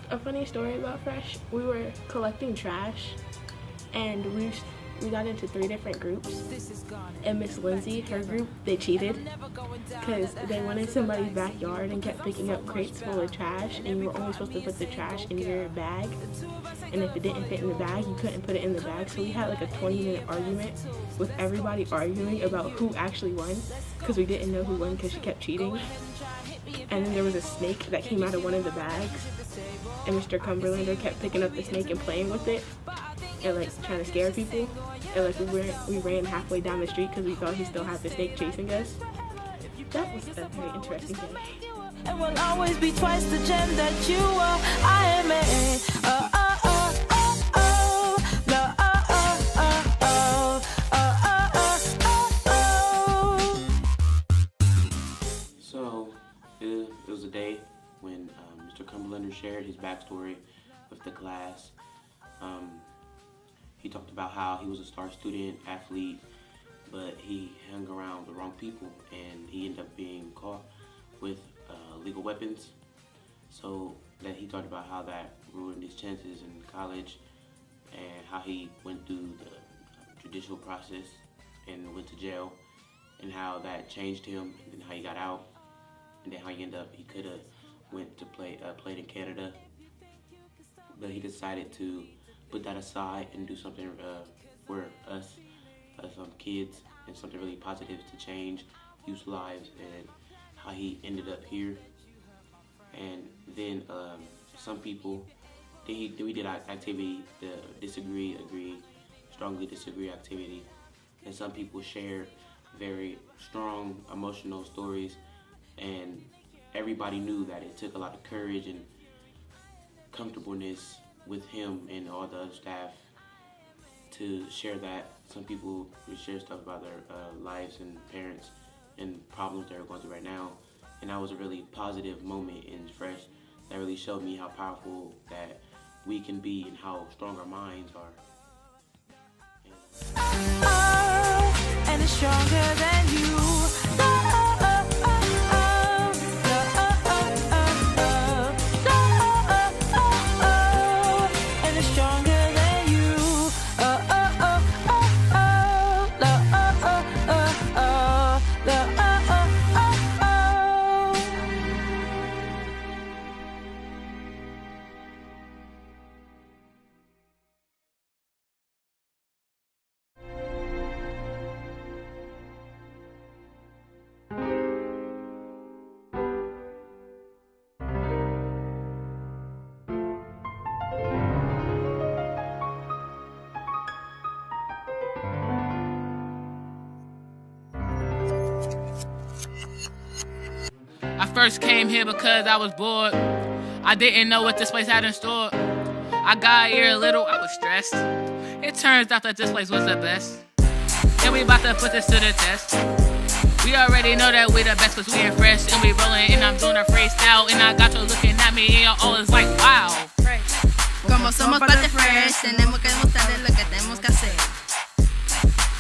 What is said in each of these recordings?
A funny story about Fresh, we were collecting trash and we got into 3 different groups, and Miss Lindsay, her group, they cheated because they went in somebody's backyard and kept picking up crates full of trash, and you were only supposed to put the trash in your bag, and if it didn't fit in the bag, you couldn't put it in the bag. So we had like a 20-minute argument with everybody arguing about who actually won, because we didn't know who won because she kept cheating. And then there was a snake that came out of one of the bags, and Mr. Cumberlander kept picking up the snake and playing with it and like trying to scare people, and like we ran halfway down the street because we thought he still had the snake chasing us. That was a very interesting day. It will always be twice the gem that you are. I am So it was a day when Mr. Cumberlander shared his backstory with the class. He talked about how he was a star student, athlete, but he hung around the wrong people and he ended up being caught with legal weapons. So that he talked about how that ruined his chances in college and how he went through the judicial process and went to jail, and how that changed him, and then how he got out, and then how he could have went to played in Canada, but he decided to put that aside and do something for us as kids, and something really positive to change youth lives, and how he ended up here. And then some people, then we did activity, the disagree, agree, strongly disagree activity, and some people shared very strong emotional stories, and everybody knew that it took a lot of courage and comfortableness with him and all the other staff to share that. Some people would share stuff about their lives and parents and problems they're going through right now, and that was a really positive moment in Fresh that really showed me how powerful that we can be and how strong our minds are. and it's stronger than you. I first came here because I was bored. I didn't know what this place had in store. I got here a little, I was stressed. It turns out that this place was the best. And we about to put this to the test. We already know that we the best cause we ain't fresh. And we rolling and I'm doing a freestyle. And I got you looking at me and y'all all is like, wow. Como somos parte fresh, tenemos que demostrarles lo que tenemos que hacer.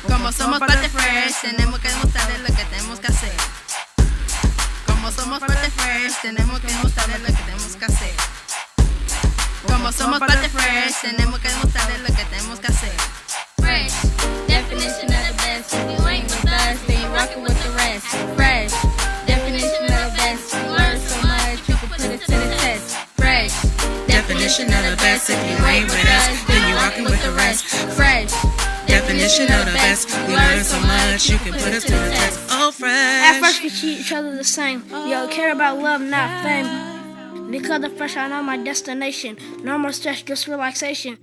Como somos parte fresh, tenemos que demostrarles lo que tenemos que hacer. Como somos parte fresh, tenemos que demostrarles lo que tenemos que hacer. Como somos parte fresh, tenemos que demostrarles lo que tenemos que hacer. Fresh, definition of the best. If you ain't with us, then you rockin' with the rest. Fresh, definition of the best. You learn so much, you can put it to the test. Fresh, definition of the best. If you ain't with us, then you rockin' with the rest. Fresh, definition of the best. We learn so much, you can put us to the test. Oh, fresh. At first we treat each other the same. Yo, care about love, not fame. Because of Fresh, I know my destination. No more stress, just relaxation.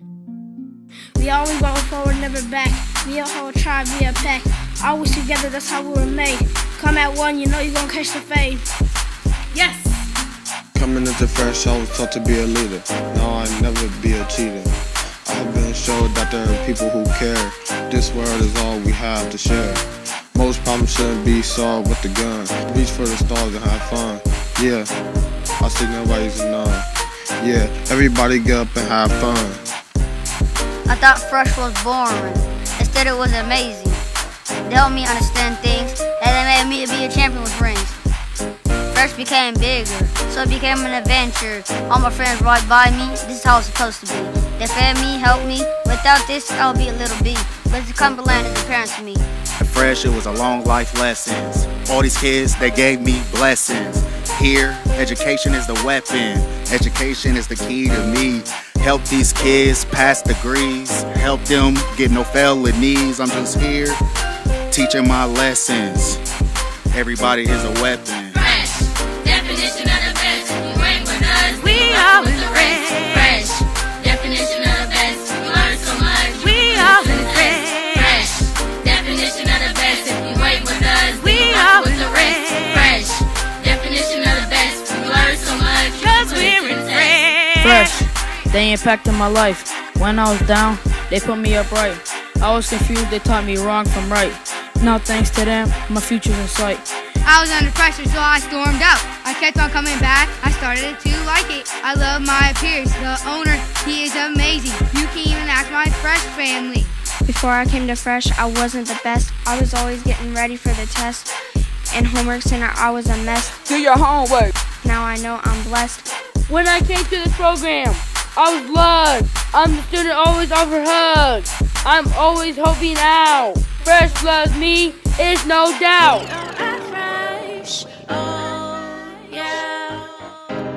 We always going forward, never back. Me a whole tribe, be a pack. Always together, that's how we were made. Come at one, you know you gon' catch the fade. Yes! Coming into Fresh, I was taught to be a leader. No, I'd never be a cheater. I've been showed that there are people who care. This world is all we have to share. Most problems shouldn't be solved with the gun. Reach for the stars and have fun. Yeah, I see nobody's a none. Yeah, everybody get up and have fun. I thought Fresh was boring. Instead it was amazing. They helped me understand things, and they made me be a champion with rings. Fresh became bigger, so it became an adventure. All my friends right by me, this is how it's supposed to be. They fed me, helped me. Without this, I'll be a little bee. But the Cumberland is apparent to me. At Fresh, it was a long life lessons. All these kids, they gave me blessings. Here, education is the weapon. Education is the key to me. Help these kids pass degrees. Help them get no felonies. I'm just here teaching my lessons. Everybody is a weapon. Fresh, definition of the best. You ain't with us, we always fresh. Fresh, definition of the best. You learn so much. We always fresh. Fresh, definition of the best. If you ain't with us, we always fresh. Fresh, definition of the best. You learn so much. 'Cause we're in fresh. Fresh, they impacted my life. When I was down, they put me up right. I was confused, they taught me wrong from right. Now thanks to them, my future's in sight. I was under pressure, so I stormed out. I kept on coming back, I started to like it. I love my peers, the owner, he is amazing. You can even ask my Fresh family. Before I came to Fresh, I wasn't the best. I was always getting ready for the test. In homework center, I was a mess. Do your homework. Now I know I'm blessed. When I came to this program, I was loved. I'm the student always offer hugs. I'm always hoping out. Fresh loves me, it's no doubt. Fresh, oh yeah.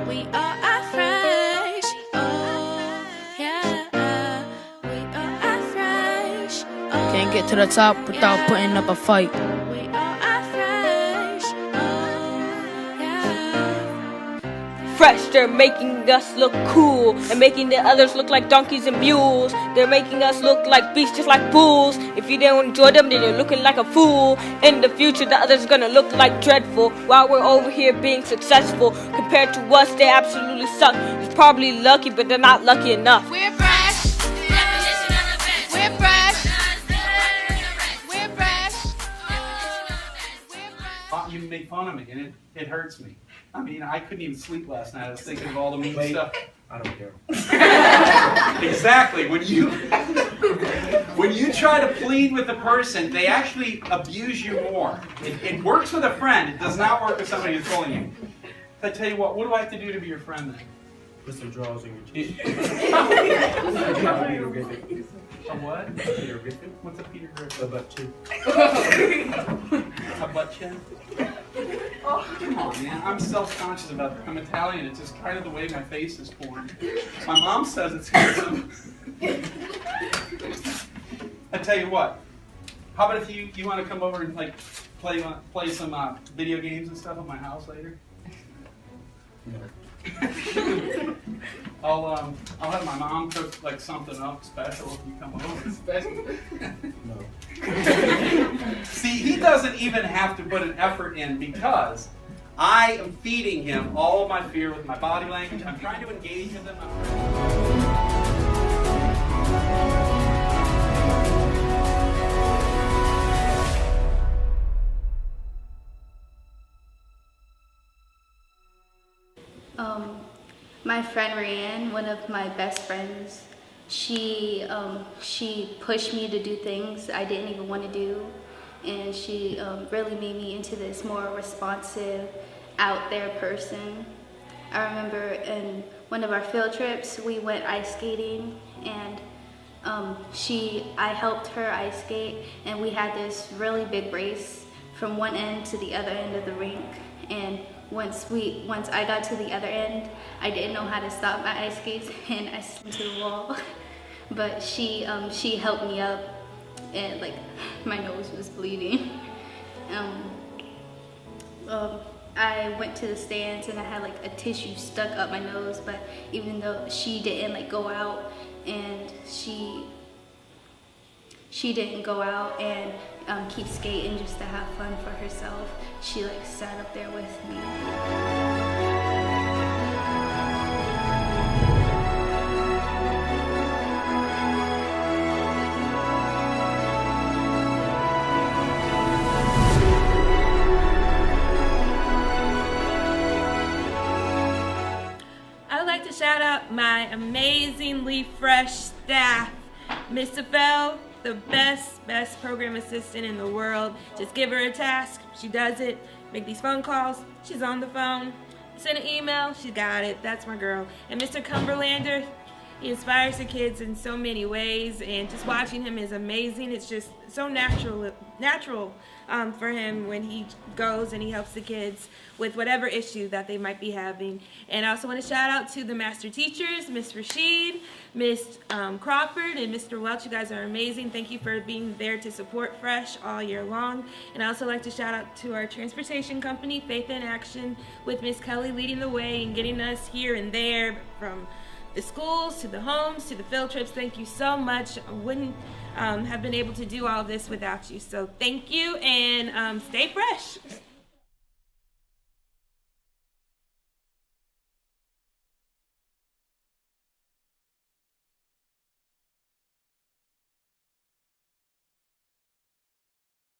We are at Fresh, oh yeah. We are at Fresh, oh. Can't get to the top without putting up a fight. We are at Fresh, oh yeah. Fresh, they're making us look cool and making the others look like donkeys and mules. They're making us look like beasts just like bulls. If you don't enjoy them, then you're looking like a fool. In the future, the others are gonna look like dreadful while we're over here being successful. Compared to us, they absolutely suck. It's probably lucky, but they're not lucky enough. We're fresh. Definition of the best. We're fresh. We're fresh. You make fun of me, and it hurts me. I mean, I couldn't even sleep last night. I was thinking of all the mean stuff. I don't care. Exactly. When you try to plead with a person, they actually abuse you more. It works with a friend. It does not work with somebody who's trolling you. I tell you what do I have to do to be your friend then? Put some draws in your teeth. Peter Griffin. A what? Peter Griffin. What's a Peter Griffin? A butt chin. A butt chin? Oh, come on, man. I'm self-conscious about it. I'm Italian. It's just kind of the way my face is formed. My mom says it's handsome. I tell you what. How about if you want to come over and like play some video games and stuff at my house later? No. I'll have my mom cook like something up special if you come over. Special? No. See, he doesn't even have to put an effort in because I am feeding him all of my fear with my body language. I'm trying to engage with him. My friend Rianne, one of my best friends, she pushed me to do things I didn't even want to do, and she really made me into this more responsive, out there person. I remember in one of our field trips, we went ice skating, and I helped her ice skate, and we had this really big race from one end to the other end of the rink. And once I got to the other end, I didn't know how to stop my ice skates, and I slid to the wall. But she helped me up, and like my nose was bleeding. I went to the stands and I had like a tissue stuck up my nose, but even though she didn't like go out, and she didn't go out and keep skating just to have fun for herself. She like sat up there with me. I would like to shout out my amazingly fresh staff. Miss Fell, the best program assistant in the world. Just give her a task, she does it. make these phone calls, she's on the phone. Send an email, she got it. That's my girl. And Mr. Cumberlander, he inspires the kids in so many ways, and just watching him is amazing. It's just so natural for him when he goes and he helps the kids with whatever issue that they might be having. And I also want to shout out to the master teachers, Miss Rashid, Miss Crawford, and Mr. Welch. You guys are amazing. Thank you for being there to support Fresh all year long. And I also like to shout out to our transportation company, Faith in Action, with Miss Kelly leading the way and getting us here and there, from the schools to the homes to the field trips. Thank you so much. I wouldn't have been able to do all this without you. So thank you, and stay fresh.